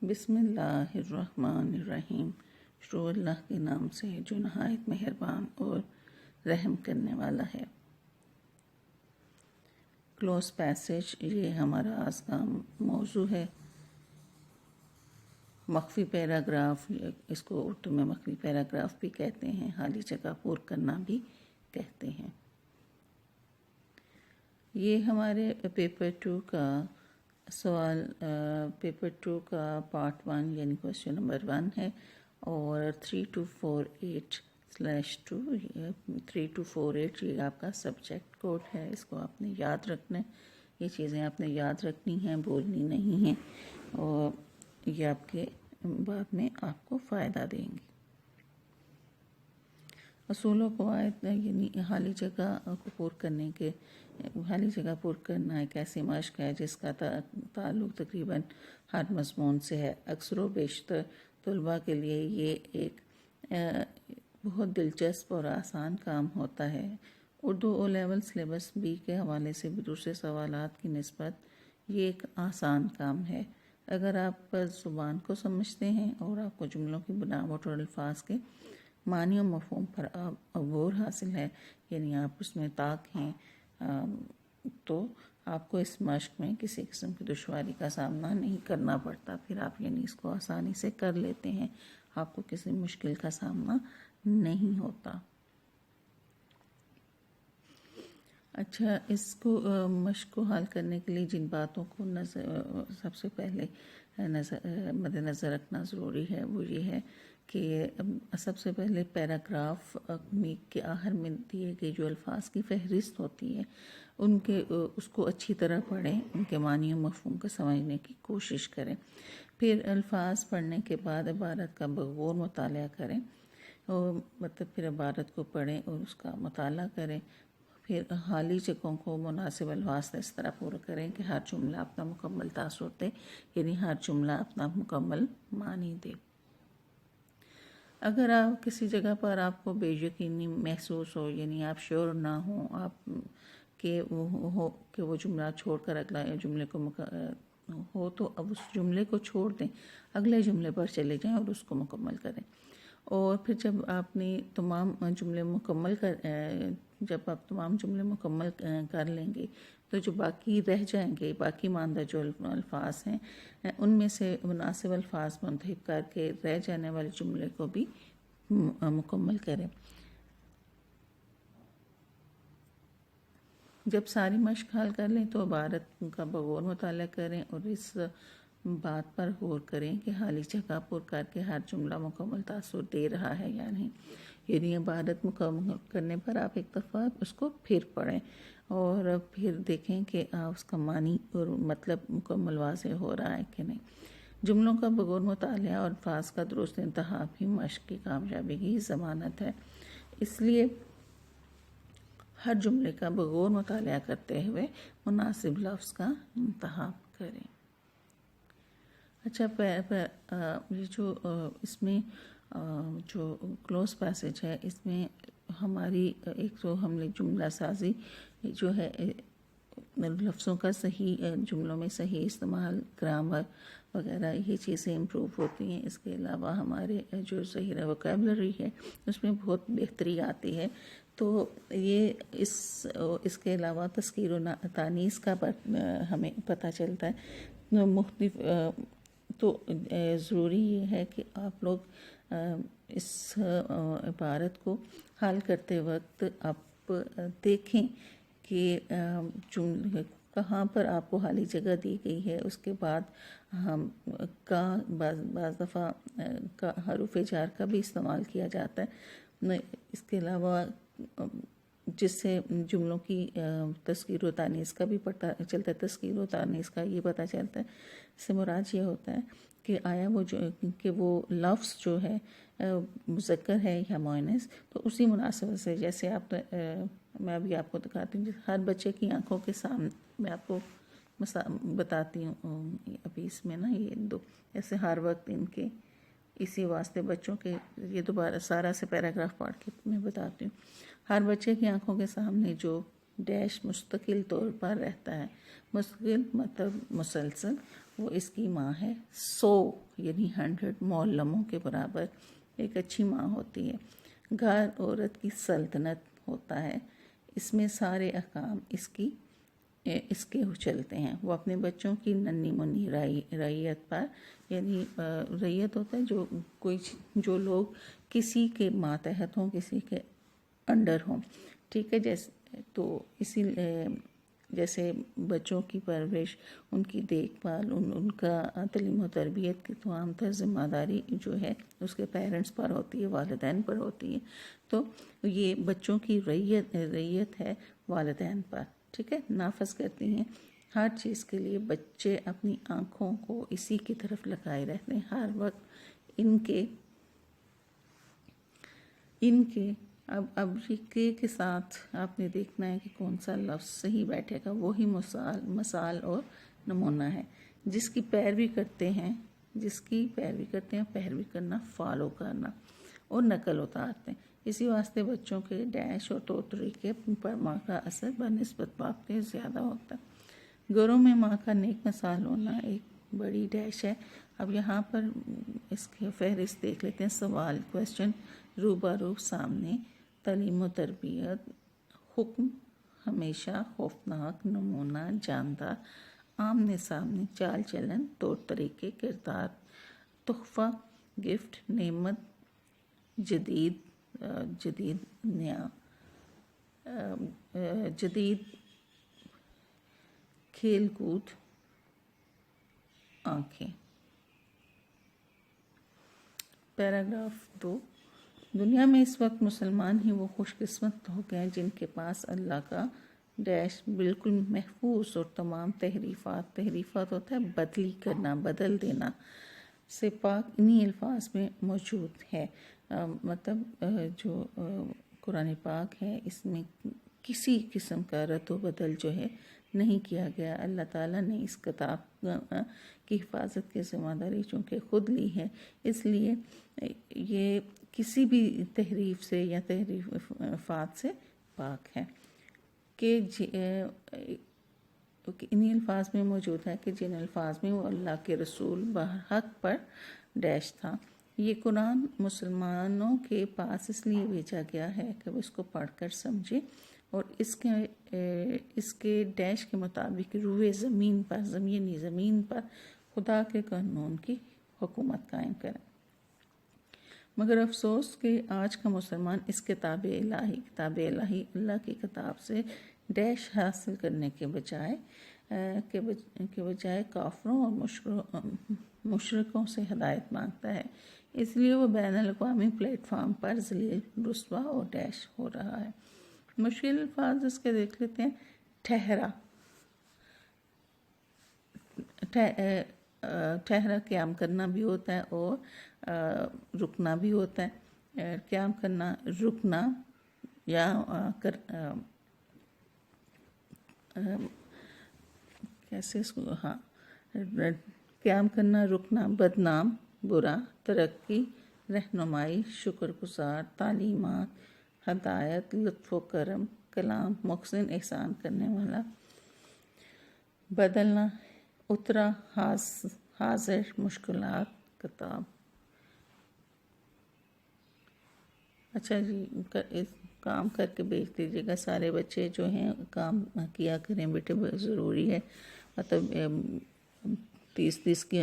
بسم اللہ الرحمن الرحیم۔ شروع اللہ کے نام سے جو نہایت مہربان اور رحم کرنے والا ہے۔ کلوز پیسج، یہ ہمارا آج کا موضوع ہے۔ مخفی پیراگراف، اس کو اردو میں مخفی پیراگراف بھی کہتے ہیں، خالی جگہ پور کرنا بھی کہتے ہیں۔ یہ ہمارے پیپر 2 کا سوال، پیپر 2 کا پارٹ 1 یعنی کوشچن نمبر 1 ہے، اور 3248/2 3248 یہ آپ کا سبجیکٹ کوڈ ہے۔ اس کو آپ نے یاد رکھنا ہے، یہ چیزیں آپ نے یاد رکھنی ہیں، بولنی نہیں ہیں، اور یہ آپ کے بعد میں آپ کو فائدہ دیں گی۔ اصول و قواعد یعنی خالی جگہ کو پور کرنے کے، خالی جگہ پور کرنا ایک ایسی مشق ہے جس کا تعلق تقریباً ہر مضمون سے ہے۔ اکثر و بیشتر طلباء کے لیے یہ ایک بہت دلچسپ اور آسان کام ہوتا ہے۔ اردو او لیول سلیبس بی کے حوالے سے بھی دوسرے سوالات کی نسبت یہ ایک آسان کام ہے۔ اگر آپ زبان کو سمجھتے ہیں اور آپ کو جملوں کی بناوٹ اور الفاظ کے معنی و مفہوم پر عبور حاصل ہے، یعنی آپ اس میں طاق ہیں، تو آپ کو اس مشق میں کسی قسم کی دشواری کا سامنا نہیں کرنا پڑتا، پھر آپ یعنی اس کو آسانی سے کر لیتے ہیں، آپ کو کسی مشکل کا سامنا نہیں ہوتا۔ اچھا، اس کو مشق کو حل کرنے کے لیے جن باتوں کو سب سے پہلے مد نظر رکھنا ضروری ہے وہ یہ ہے کہ سب سے پہلے پیراگراف کے آخر میں دیے گئے جو الفاظ کی فہرست ہوتی ہے اس کو اچھی طرح پڑھیں، ان کے معنی و مفہوم کو سمجھنے کی کوشش کریں۔ پھر الفاظ پڑھنے کے بعد عبارت کا بغور مطالعہ کریں، اور مطلب پھر عبارت کو پڑھیں اور اس کا مطالعہ کریں۔ پھر خالی جگہوں کو مناسب الفاظ سے اس طرح پورا کریں کہ ہر جملہ اپنا مکمل تاثر دے، یعنی ہر جملہ اپنا مکمل معنی دے۔ اگر آپ کسی جگہ پر آپ کو بے یقینی محسوس ہو، یعنی آپ شیور نہ ہوں آپ کہ وہ جملہ چھوڑ کر اگلا جملے کو ہو، تو اب اس جملے کو چھوڑ دیں، اگلے جملے پر چلے جائیں اور اس کو مکمل کریں۔ اور پھر جب آپ نے تمام جملے مکمل کر لیں گے تو جو باقی رہ جائیں گے، باقی ماندہ جو الفاظ ہیں، ان میں سے مناسب الفاظ منتخب کر کے رہ جانے والے جملے کو بھی مکمل کریں۔ جب ساری مشق حل کر لیں تو عبارت کا بغور مطالعہ کریں اور اس بات پر غور کریں کہ خالی جگہ پر کر کے ہر جملہ مکمل تاثر دے رہا ہے یا نہیں۔ یعنی عبارت مکمل کرنے پر آپ ایک دفعہ اس کو پھر پڑھیں اور پھر دیکھیں کہ اس کا معنی اور مطلب مکمل واضح ہو رہا ہے کہ نہیں۔ جملوں کا بغور مطالعہ اور الفاظ کا درست انتخاب بھی مشق کی کامیابی کی ضمانت ہے، اس لیے ہر جملے کا بغور مطالعہ کرتے ہوئے مناسب لفظ کا انتخاب کریں۔ اچھا، یہ جو اس میں جو کلوز پیسج ہے، اس میں ہماری ایک تو ہم نے جملہ سازی جو ہے، لفظوں کا صحیح جملوں میں صحیح استعمال، گرامر وغیرہ یہ چیزیں امپروو ہوتی ہیں۔ اس کے علاوہ ہمارے جو ظاہر ووکیبلری ہے اس میں بہت بہتری آتی ہے۔ تو یہ اس کے علاوہ تذکیر و تانیث کا ہمیں پتہ چلتا ہے مختلف۔ تو ضروری یہ ہے کہ آپ لوگ اس عبارت کو حل کرتے وقت آپ دیکھیں کہ کہاں پر آپ کو خالی جگہ دی گئی ہے، اس کے بعد ہم بعض دفعہ حروف جار کا بھی استعمال کیا جاتا ہے۔ اس کے علاوہ جس سے جملوں کی تذکیر و تانیث کا بھی پتہ چلتا ہے، تذکیر و تانیث کا یہ پتہ چلتا ہے، اس سے مراد یہ ہوتا ہے کہ آیا وہ لفظ جو ہے مذکر ہے یا مؤنث، تو اسی مناسبت سے جیسے میں ابھی آپ کو دکھاتی ہوں، ہر بچے کی آنکھوں کے سامنے میں آپ کو بتاتی ہوں ابھی اس میں یہ دو ایسے ہر وقت ان کے اسی واسطے بچوں کے یہ دوبارہ سارا سے پیراگراف پڑھ کے میں بتاتی ہوں۔ ہر بچے کی آنکھوں کے سامنے جو ڈیش مستقل طور پر رہتا ہے. مستقل مطلب مسلسل. وہ اس کی ماں ہے 100 یعنی 100 معلموں کے برابر ایک اچھی ماں ہوتی ہے. گھر عورت کی سلطنت ہوتا ہے. اس میں سارے احکام اس کے چلتے ہیں. وہ اپنے بچوں کی ننھی منھی رعیت پر، یعنی رعیت ہوتا ہے جو لوگ کسی کے ماتحت ہوں، کسی کے انڈر ہوں، ٹھیک ہے. جیسے بچوں کی پرورش، ان کی دیکھ بھال، ان کا تعلیم و تربیت کی تمام تر ذمہ داری جو ہے اس کے پیرنٹس پر ہوتی ہے، والدین پر ہوتی ہے. تو یہ بچوں کی رعیت ہے والدین پر، ٹھیک ہے. نافذ کرتی ہیں ہر چیز کے لیے. بچے اپنی آنکھوں کو اسی کی طرف لگائے رہتے ہیں ہر وقت. ان کے ابریکے کے ساتھ آپ نے دیکھنا ہے کہ کون سا لفظ صحیح بیٹھے گا. وہی مثال اور نمونہ ہے. جس کی پیروی کرتے ہیں پیروی کرنا، فالو کرنا اور نقل اتارتے ہیں. اسی واسطے بچوں کے ڈیش اور طور طریقے پر ماں کا اثر بنسبت باپ کے زیادہ ہوتا ہے. گھروں میں ماں کا نیک مثال ہونا ایک بڑی ڈیش ہے. اب یہاں پر اس کے فہرست دیکھ لیتے ہیں. سوال، کویسچن، روبرو، سامنے، تعلیم و تربیت، حکم، ہمیشہ، خوفناک، نمونہ، جاندار، آمنے سامنے، چال چلن، طور طریقے، کردار، تحفہ، گفٹ، نعمت، جدید کھیل کود، آنکھیں. پیراگراف 2. دنیا میں اس وقت مسلمان ہی وہ خوش قسمت ہو گئے جن کے پاس اللہ کا ڈیش بالکل محفوظ اور تمام تحریفات ہوتا ہے بدلی کرنا، بدل دینا سے پاک انہی الفاظ میں موجود ہے. مطلب جو قرآن پاک ہے اس میں کسی قسم کا رد و بدل جو ہے نہیں کیا گیا. اللہ تعالیٰ نے اس کتاب کی حفاظت کی ذمہ داری چونکہ خود لی ہے، اس لیے یہ کسی بھی تحریف سے یا تحریفات سے پاک ہے. کہ انہی الفاظ میں موجود ہے کہ جن الفاظ میں وہ اللہ کے رسول بحق پر ڈیش تھا. یہ قرآن مسلمانوں کے پاس اس لیے بھیجا گیا ہے کہ وہ اس کو پڑھ کر سمجھے اور اس کے ڈیش کے مطابق روئے زمین پر خدا کے قانون کی حکومت قائم کریں. مگر افسوس کہ آج کا مسلمان اس کتاب الہی اللہ کی کتاب سے ڈیش حاصل کرنے کے بجائے کافروں اور مشرکوں سے ہدایت مانگتا ہے. اس لیے وہ بین الاقوامی پلیٹ فارم پر ذلیل، رسوا اور ڈیش ہو رہا ہے. مشکل الفاظ اس کے دیکھ لیتے ہیں. ٹھہرا قیام کرنا بھی ہوتا ہے اور رکنا بھی ہوتا ہے. قیام کرنا، رکنا یا کیسے اس کو قیام کرنا، رکنا، بدنام، برا، ترقی، رہنمائی، شکر گزار، تعلیمات، ہدایت، لطف و کرم، کلام، محسن، احسان کرنے والا، بدلنا، اترا، حاضر، مشکلات، کتاب. اچھا جی، کام کر کے بھیج دیجیے گا. سارے بچے جو ہیں کام کیا کریں بیٹے، ضروری ہے. مطلب 30 کی